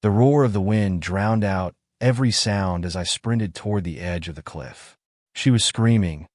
The roar of the wind drowned out every sound as I sprinted toward the edge of the cliff. She was screaming,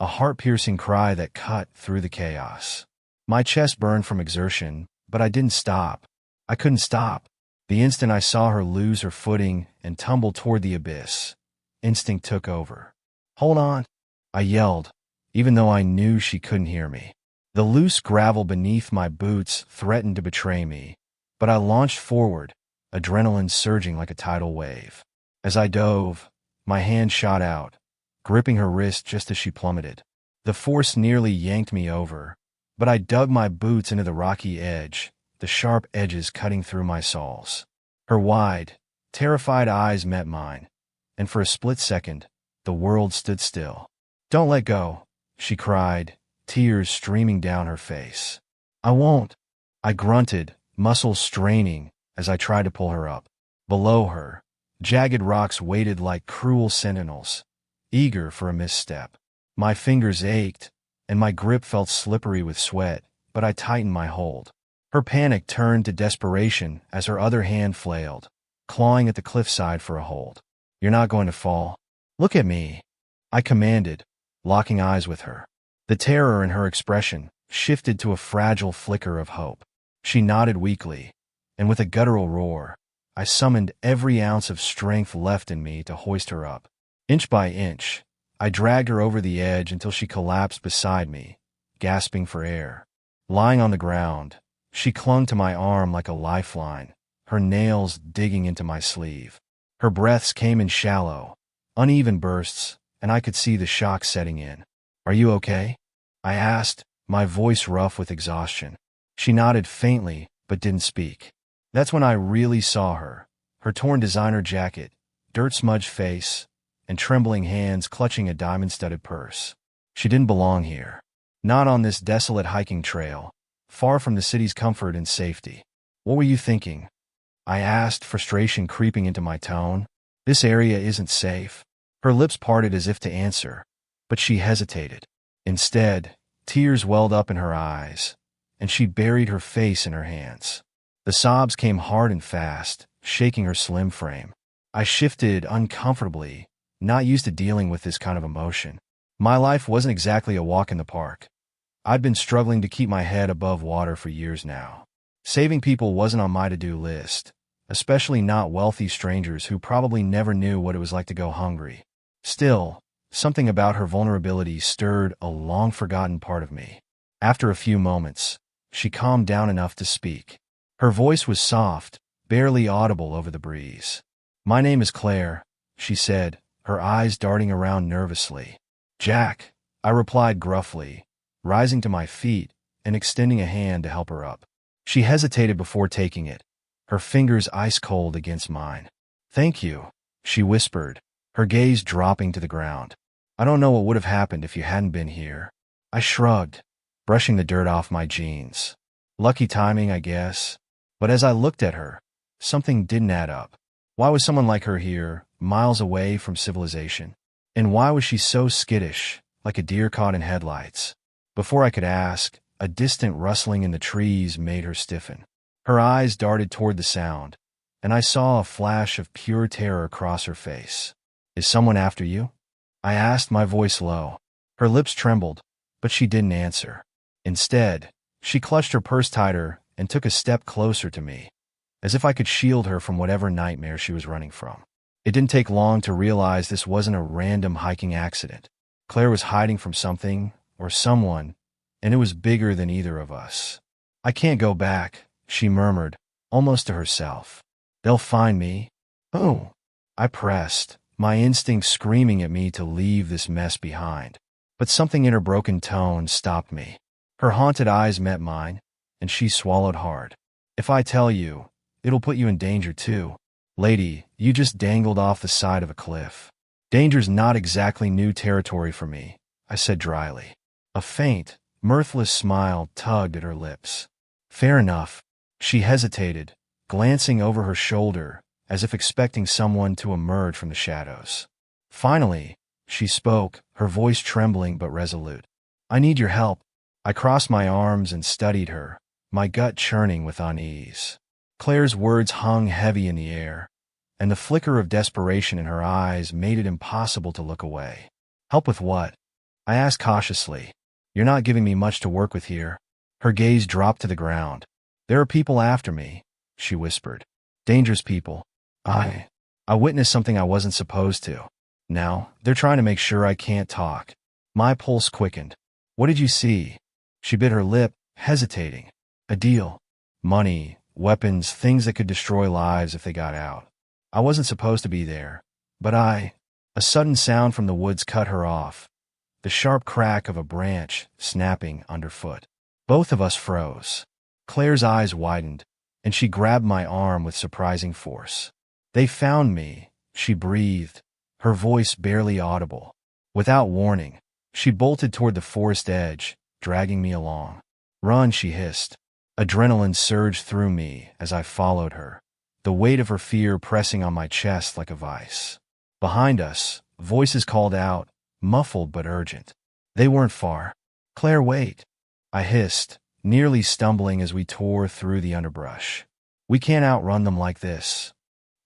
a heart-piercing cry that cut through the chaos. My chest burned from exertion, but I didn't stop. I couldn't stop. The instant I saw her lose her footing and tumble toward the abyss, instinct took over. "Hold on," I yelled, even though I knew she couldn't hear me. The loose gravel beneath my boots threatened to betray me, but I launched forward, adrenaline surging like a tidal wave. As I dove, my hand shot out, gripping her wrist just as she plummeted. The force nearly yanked me over, but I dug my boots into the rocky edge, the sharp edges cutting through my soles. Her wide, terrified eyes met mine, and for a split second, the world stood still. "Don't let go," she cried, tears streaming down her face. "I won't," I grunted, muscles straining as I tried to pull her up. Below her, jagged rocks waited like cruel sentinels, eager for a misstep. My fingers ached, and my grip felt slippery with sweat, but I tightened my hold. Her panic turned to desperation as her other hand flailed, clawing at the cliffside for a hold. "You're not going to fall. Look at me," I commanded, locking eyes with her. The terror in her expression shifted to a fragile flicker of hope. She nodded weakly, and with a guttural roar, I summoned every ounce of strength left in me to hoist her up. Inch by inch, I dragged her over the edge until she collapsed beside me, gasping for air. Lying on the ground, she clung to my arm like a lifeline, her nails digging into my sleeve. Her breaths came in shallow, uneven bursts, and I could see the shock setting in. "Are you okay?" I asked, my voice rough with exhaustion. She nodded faintly, but didn't speak. That's when I really saw her, her torn designer jacket, dirt-smudged face, and trembling hands clutching a diamond-studded purse. She didn't belong here. Not on this desolate hiking trail, far from the city's comfort and safety. "What were you thinking?" I asked, frustration creeping into my tone. "This area isn't safe." Her lips parted as if to answer, but she hesitated. Instead, tears welled up in her eyes, and she buried her face in her hands. The sobs came hard and fast, shaking her slim frame. I shifted uncomfortably, not used to dealing with this kind of emotion. My life wasn't exactly a walk in the park. I'd been struggling to keep my head above water for years now. Saving people wasn't on my to-do list, especially not wealthy strangers who probably never knew what it was like to go hungry. Still, something about her vulnerability stirred a long-forgotten part of me. After a few moments, she calmed down enough to speak. Her voice was soft, barely audible over the breeze. "My name is Claire," she said, her eyes darting around nervously. "Jack," I replied gruffly, rising to my feet and extending a hand to help her up. She hesitated before taking it, her fingers ice-cold against mine. "Thank you," she whispered, her gaze dropping to the ground. "I don't know what would have happened if you hadn't been here." I shrugged, brushing the dirt off my jeans. Lucky timing, I guess. But as I looked at her, something didn't add up. Why was someone like her here, miles away from civilization? And why was she so skittish, like a deer caught in headlights? Before I could ask, a distant rustling in the trees made her stiffen. Her eyes darted toward the sound, and I saw a flash of pure terror cross her face. "Is someone after you?" I asked, my voice low. Her lips trembled, but she didn't answer. Instead, she clutched her purse tighter and took a step closer to me, as if I could shield her from whatever nightmare she was running from. It didn't take long to realize this wasn't a random hiking accident. Claire was hiding from something, or someone, and it was bigger than either of us. "I can't go back," she murmured, almost to herself. "They'll find me." "Oh," I pressed, my instinct screaming at me to leave this mess behind. But something in her broken tone stopped me. Her haunted eyes met mine, and she swallowed hard. "If I tell you, it'll put you in danger too. Lady, you just dangled off the side of a cliff." "Danger's not exactly new territory for me," I said dryly. A faint, mirthless smile tugged at her lips. "Fair enough." She hesitated, glancing over her shoulder, as if expecting someone to emerge from the shadows. Finally, she spoke, her voice trembling but resolute. "I need your help." I crossed my arms and studied her, my gut churning with unease. Claire's words hung heavy in the air, and the flicker of desperation in her eyes made it impossible to look away. Help with what? I asked cautiously. You're not giving me much to work with here. Her gaze dropped to the ground. There are people after me, she whispered. Dangerous people. I witnessed something I wasn't supposed to. Now, they're trying to make sure I can't talk. My pulse quickened. What did you see? She bit her lip, hesitating. A deal. Money, weapons, things that could destroy lives if they got out. I wasn't supposed to be there, but A sudden sound from the woods cut her off. The sharp crack of a branch snapping underfoot. Both of us froze. Claire's eyes widened, and she grabbed my arm with surprising force. They found me, she breathed, her voice barely audible. Without warning, she bolted toward the forest edge, dragging me along. Run, she hissed. Adrenaline surged through me as I followed her, the weight of her fear pressing on my chest like a vice. Behind us, voices called out, muffled but urgent. They weren't far. Claire, wait, I hissed, nearly stumbling as we tore through the underbrush. We can't outrun them like this.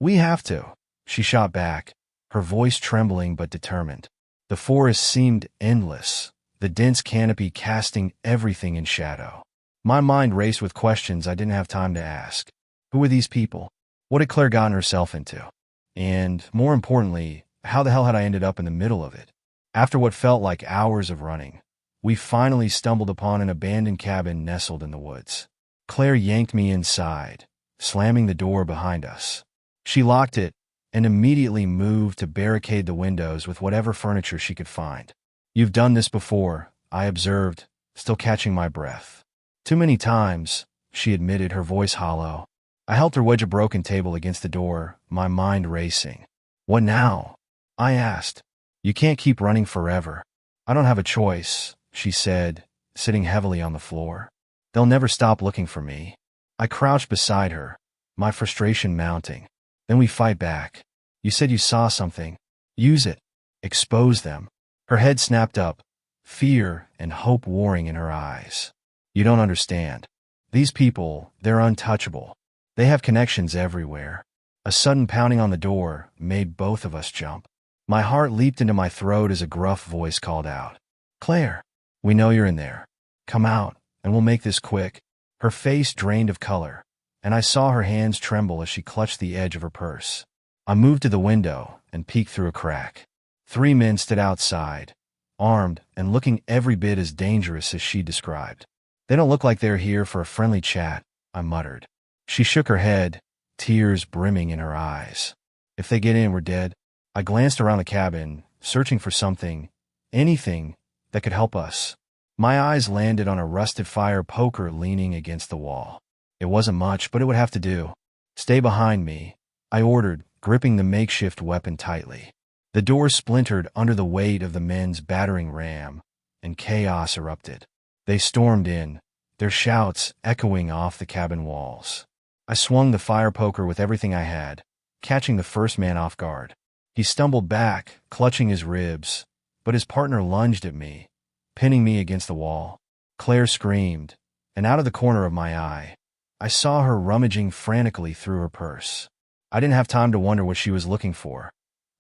We have to, she shot back, her voice trembling but determined. The forest seemed endless, the dense canopy casting everything in shadow. My mind raced with questions I didn't have time to ask. Who were these people? What had Claire gotten herself into? And, more importantly, how the hell had I ended up in the middle of it? After what felt like hours of running, we finally stumbled upon an abandoned cabin nestled in the woods. Claire yanked me inside, slamming the door behind us. She locked it and immediately moved to barricade the windows with whatever furniture she could find. You've done this before, I observed, still catching my breath. Too many times, she admitted, her voice hollow. I helped her wedge a broken table against the door, my mind racing. What now? I asked. You can't keep running forever. I don't have a choice, she said, sitting heavily on the floor. They'll never stop looking for me. I crouched beside her, my frustration mounting. Then we fight back. You said you saw something. Use it. Expose them. Her head snapped up, fear and hope warring in her eyes. You don't understand. These people, they're untouchable. They have connections everywhere. A sudden pounding on the door made both of us jump. My heart leaped into my throat as a gruff voice called out. Claire, we know you're in there. Come out, and we'll make this quick. Her face drained of color, and I saw her hands tremble as she clutched the edge of her purse. I moved to the window and peeked through a crack. 3 men stood outside, armed and looking every bit as dangerous as she described. They don't look like they're here for a friendly chat, I muttered. She shook her head, tears brimming in her eyes. If they get in, we're dead. I glanced around the cabin, searching for something, anything, that could help us. My eyes landed on a rusted fire poker leaning against the wall. It wasn't much, but it would have to do. Stay behind me, I ordered, gripping the makeshift weapon tightly. The door splintered under the weight of the men's battering ram, and chaos erupted. They stormed in, their shouts echoing off the cabin walls. I swung the fire poker with everything I had, catching the first man off guard. He stumbled back, clutching his ribs, but his partner lunged at me, pinning me against the wall. Claire screamed, and out of the corner of my eye, I saw her rummaging frantically through her purse. I didn't have time to wonder what she was looking for.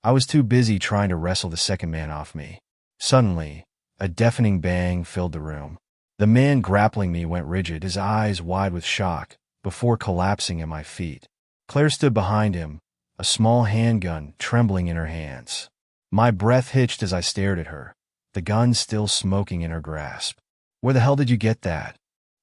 I was too busy trying to wrestle the second man off me. Suddenly, a deafening bang filled the room. The man grappling me went rigid, his eyes wide with shock, before collapsing at my feet. Claire stood behind him, a small handgun trembling in her hands. My breath hitched as I stared at her, the gun still smoking in her grasp. Where the hell did you get that?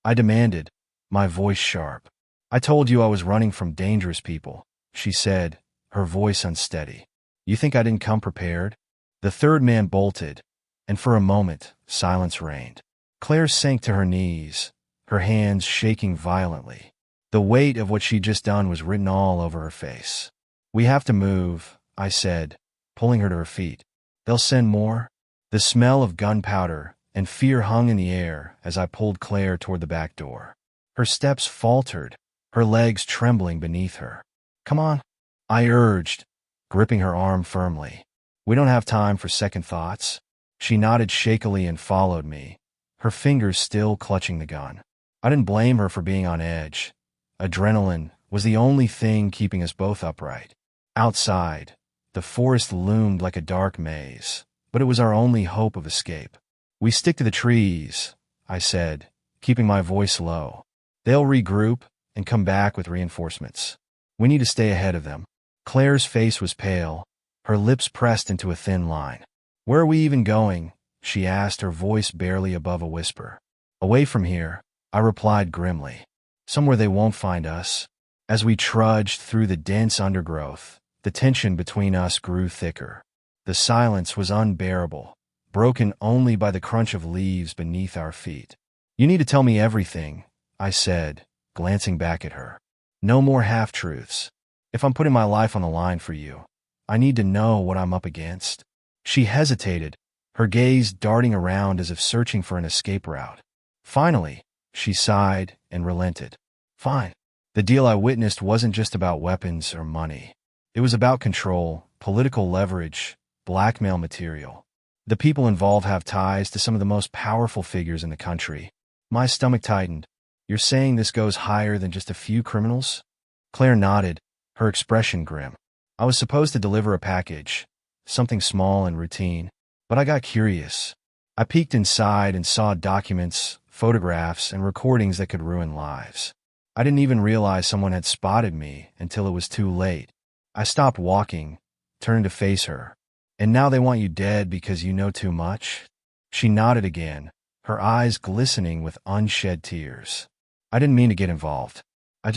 I demanded, my voice sharp. I told you I was running from dangerous people, she said, her voice unsteady. You think I didn't come prepared? The third man bolted, and for a moment, silence reigned. Claire sank to her knees, her hands shaking violently. The weight of what she'd just done was written all over her face. We have to move, I said, pulling her to her feet. They'll send more? The smell of gunpowder and fear hung in the air as I pulled Claire toward the back door. Her steps faltered, her legs trembling beneath her. Come on, I urged, gripping her arm firmly. We don't have time for second thoughts. She nodded shakily and followed me, her fingers still clutching the gun. I didn't blame her for being on edge. Adrenaline, was the only thing keeping us both upright. Outside, the forest loomed like a dark maze, but it was our only hope of escape. "We stick to the trees," I said, keeping my voice low. "They'll regroup and come back with reinforcements. We need to stay ahead of them." Claire's face was pale, her lips pressed into a thin line. "Where are we even going?" she asked, her voice barely above a whisper. "Away from here," I replied grimly. "Somewhere they won't find us." As we trudged through the dense undergrowth, the tension between us grew thicker. The silence was unbearable, broken only by the crunch of leaves beneath our feet. "You need to tell me everything," I said, glancing back at her. "No more half-truths. If I'm putting my life on the line for you, I need to know what I'm up against." She hesitated, her gaze darting around as if searching for an escape route. Finally, she sighed and relented. "Fine." The deal I witnessed wasn't just about weapons or money. It was about control, political leverage, blackmail material. The people involved have ties to some of the most powerful figures in the country. My stomach tightened. "You're saying this goes higher than just a few criminals?" Claire nodded, her expression grim. "I was supposed to deliver a package, something small and routine, but I got curious. I peeked inside and saw documents, photographs, and recordings that could ruin lives. I didn't even realize someone had spotted me until it was too late. I stopped walking, turned to face her. And now they want you dead because you know too much?" She nodded again, her eyes glistening with unshed tears. "I didn't mean to get involved. I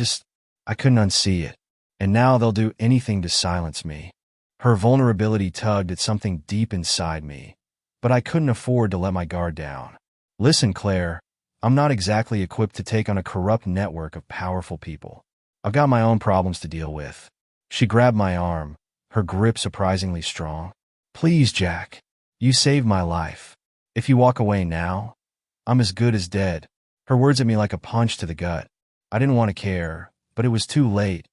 couldn't unsee it. And now they'll do anything to silence me." Her vulnerability tugged at something deep inside me, but I couldn't afford to let my guard down. "Listen, Claire, I'm not exactly equipped to take on a corrupt network of powerful people. I've got my own problems to deal with." She grabbed my arm, her grip surprisingly strong. "Please, Jack. You saved my life. If you walk away now, I'm as good as dead." Her words hit me like a punch to the gut. I didn't want to care, but it was too late.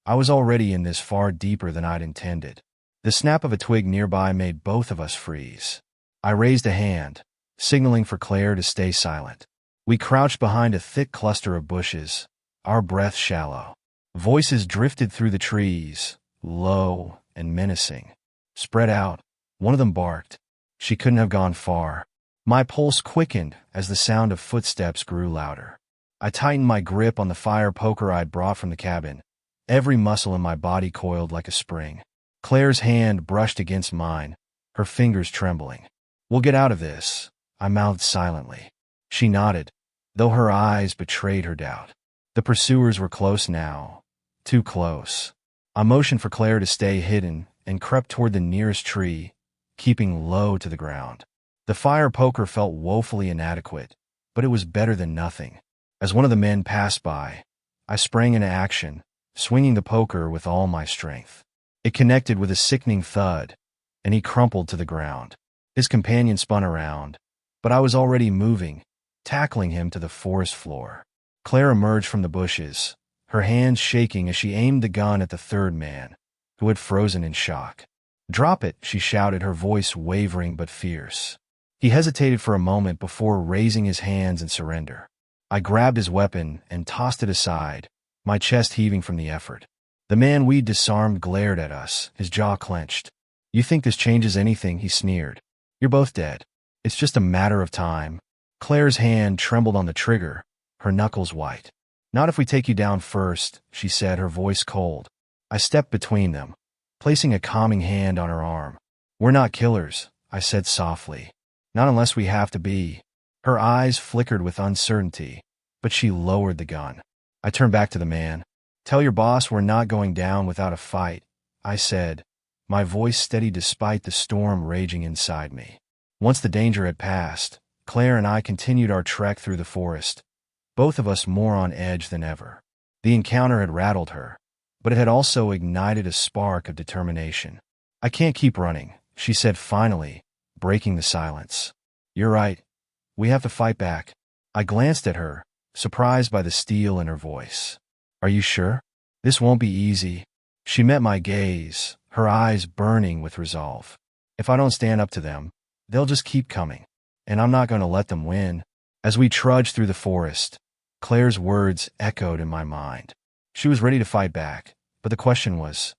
I was already in this far deeper than I'd intended. The snap of a twig nearby made both of us freeze. I raised a hand, signaling for Claire to stay silent. We crouched behind a thick cluster of bushes, our breath shallow. Voices drifted through the trees, low and menacing. "Spread out," one of them barked. She couldn't have gone far. My pulse quickened as the sound of footsteps grew louder. I tightened my grip on the fire poker I'd brought from the cabin. Every muscle in my body coiled like a spring. Claire's hand brushed against mine, her fingers trembling. "We'll get out of this," I mouthed silently. She nodded, though her eyes betrayed her doubt. The pursuers were close now, too close. I motioned for Claire to stay hidden and crept toward the nearest tree, keeping low to the ground. The fire poker felt woefully inadequate, but it was better than nothing. As one of the men passed by, I sprang into action, swinging the poker with all my strength. It connected with a sickening thud, and he crumpled to the ground. His companion spun around, but I was already moving, tackling him to the forest floor. Claire emerged from the bushes, her hands shaking as she aimed the gun at the third man, who had frozen in shock. "Drop it," she shouted, her voice wavering but fierce. He hesitated for a moment before raising his hands in surrender. I grabbed his weapon and tossed it aside, my chest heaving from the effort. The man we'd disarmed glared at us, his jaw clenched. "You think this changes anything?" he sneered. "You're both dead. It's just a matter of time." Claire's hand trembled on the trigger, her knuckles white. "Not if we take you down first," she said, her voice cold. I stepped between them, placing a calming hand on her arm. "We're not killers," I said softly. "Not unless we have to be." Her eyes flickered with uncertainty, but she lowered the gun. I turned back to the man. "Tell your boss we're not going down without a fight," I said, my voice steady despite the storm raging inside me. Once the danger had passed, Claire and I continued our trek through the forest, both of us more on edge than ever. The encounter had rattled her, but it had also ignited a spark of determination. "I can't keep running," she said finally, breaking the silence. "You're right. We have to fight back." I glanced at her, surprised by the steel in her voice. "Are you sure? This won't be easy." She met my gaze, her eyes burning with resolve. "If I don't stand up to them, they'll just keep coming, and I'm not going to let them win." As we trudged through the forest, Claire's words echoed in my mind. She was ready to fight back, but the question was,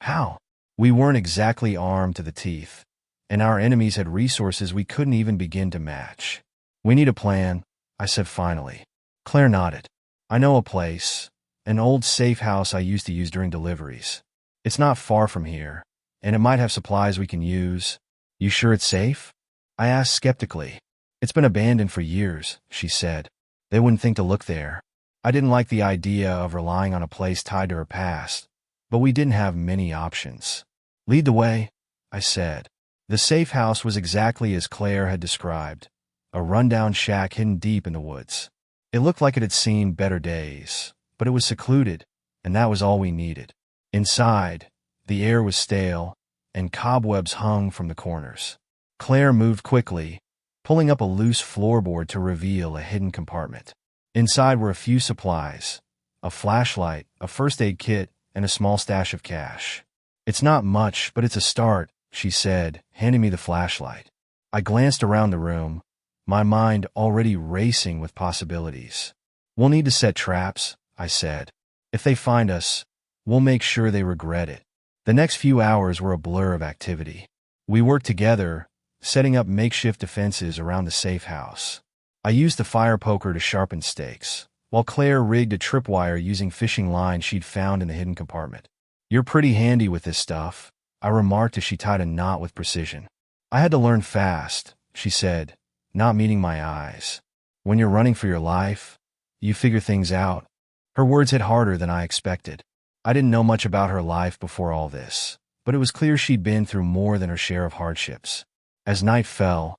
how? We weren't exactly armed to the teeth, and our enemies had resources we couldn't even begin to match. We need a plan, I said finally. Claire nodded. I know a place, an old safe house I used to use during deliveries. It's not far from here, and it might have supplies we can use. You sure it's safe? I asked skeptically. It's been abandoned for years, she said. They wouldn't think to look there. I didn't like the idea of relying on a place tied to her past, but we didn't have many options. Lead the way, I said. The safe house was exactly as Claire had described, a rundown shack hidden deep in the woods. It looked like it had seen better days, but it was secluded, and that was all we needed. Inside, the air was stale, and cobwebs hung from the corners. Claire moved quickly, pulling up a loose floorboard to reveal a hidden compartment. Inside were a few supplies, a flashlight, a first aid kit, and a small stash of cash. It's not much, but it's a start, she said, handing me the flashlight. I glanced around the room, my mind already racing with possibilities. We'll need to set traps, I said. If they find us, we'll make sure they regret it. The next few hours were a blur of activity. We worked together, setting up makeshift defenses around the safe house. I used the fire poker to sharpen stakes, while Claire rigged a tripwire using fishing line she'd found in the hidden compartment. You're pretty handy with this stuff, I remarked as she tied a knot with precision. I had to learn fast, she said, not meeting my eyes. When you're running for your life, you figure things out. Her words hit harder than I expected. I didn't know much about her life before all this, but it was clear she'd been through more than her share of hardships. As night fell,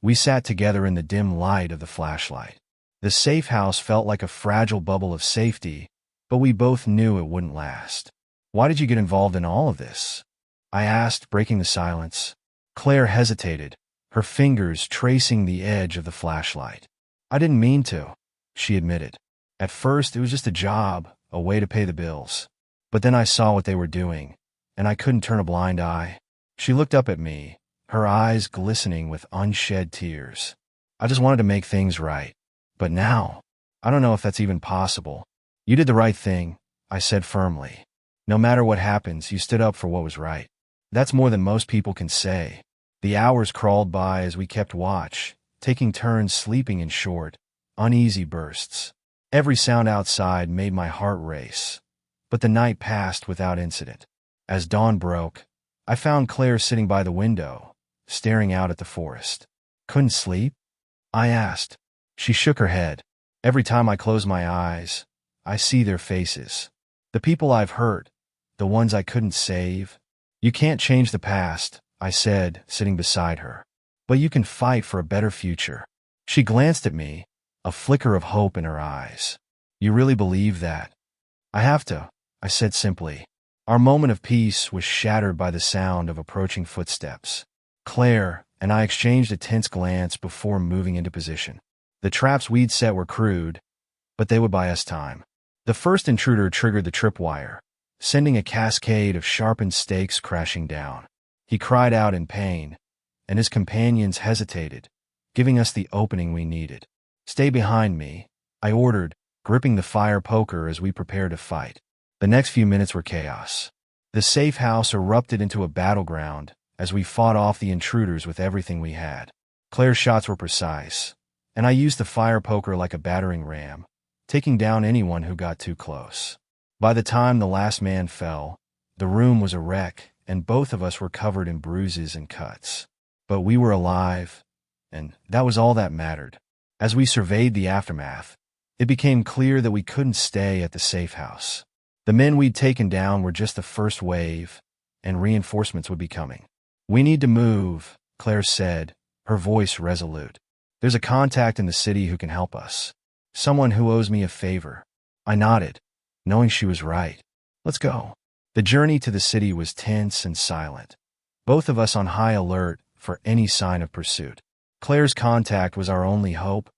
we sat together in the dim light of the flashlight. The safe house felt like a fragile bubble of safety, but we both knew it wouldn't last. Why did you get involved in all of this? I asked, breaking the silence. Claire hesitated, her fingers tracing the edge of the flashlight. I didn't mean to, she admitted. At first, it was just a job, a way to pay the bills. But then I saw what they were doing, and I couldn't turn a blind eye. She looked up at me, her eyes glistening with unshed tears. I just wanted to make things right. But now, I don't know if that's even possible. You did the right thing, I said firmly. No matter what happens, you stood up for what was right. That's more than most people can say. The hours crawled by as we kept watch, taking turns sleeping in short, uneasy bursts. Every sound outside made my heart race, but the night passed without incident. As dawn broke, I found Claire sitting by the window, staring out at the forest. Couldn't sleep? I asked. She shook her head. Every time I close my eyes, I see their faces. The people I've hurt, the ones I couldn't save. You can't change the past, I said, sitting beside her. But you can fight for a better future. She glanced at me, a flicker of hope in her eyes. You really believe that? I have to, I said simply. Our moment of peace was shattered by the sound of approaching footsteps. Claire and I exchanged a tense glance before moving into position. The traps we'd set were crude, but they would buy us time. The first intruder triggered the tripwire, sending a cascade of sharpened stakes crashing down. He cried out in pain, and his companions hesitated, giving us the opening we needed. Stay behind me, I ordered, gripping the fire poker as we prepared to fight. The next few minutes were chaos. The safe house erupted into a battleground as we fought off the intruders with everything we had. Claire's shots were precise, and I used the fire poker like a battering ram, taking down anyone who got too close. By the time the last man fell, the room was a wreck, and both of us were covered in bruises and cuts. But we were alive, and that was all that mattered. As we surveyed the aftermath, it became clear that we couldn't stay at the safe house. The men we'd taken down were just the first wave, and reinforcements would be coming. We need to move, Claire said, her voice resolute. There's a contact in the city who can help us. Someone who owes me a favor. I nodded, knowing she was right. Let's go. The journey to the city was tense and silent, both of us on high alert for any sign of pursuit. Claire's contact was our only hope,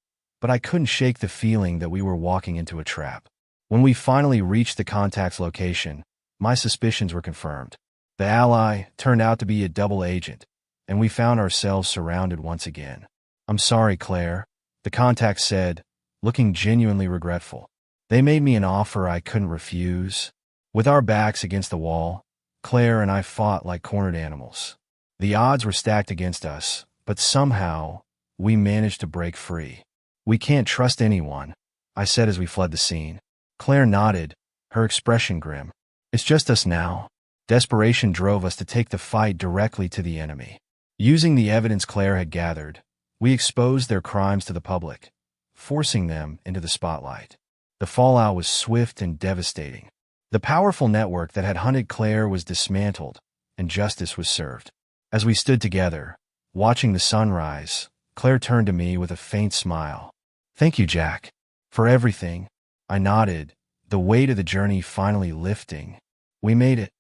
but I couldn't shake the feeling that we were walking into a trap. When we finally reached the contact's location, my suspicions were confirmed. The ally turned out to be a double agent, and we found ourselves surrounded once again. I'm sorry, Claire, the contact said, looking genuinely regretful. They made me an offer I couldn't refuse. With our backs against the wall, Claire and I fought like cornered animals. The odds were stacked against us, but somehow, we managed to break free. "We can't trust anyone," I said as we fled the scene. Claire nodded, her expression grim. "It's just us now." Desperation drove us to take the fight directly to the enemy. Using the evidence Claire had gathered, we exposed their crimes to the public, forcing them into the spotlight. The fallout was swift and devastating. The powerful network that had hunted Claire was dismantled, and justice was served. As we stood together, watching the sunrise, Claire turned to me with a faint smile. "Thank you, Jack, for everything." I nodded, the weight of the journey finally lifting. "We made it."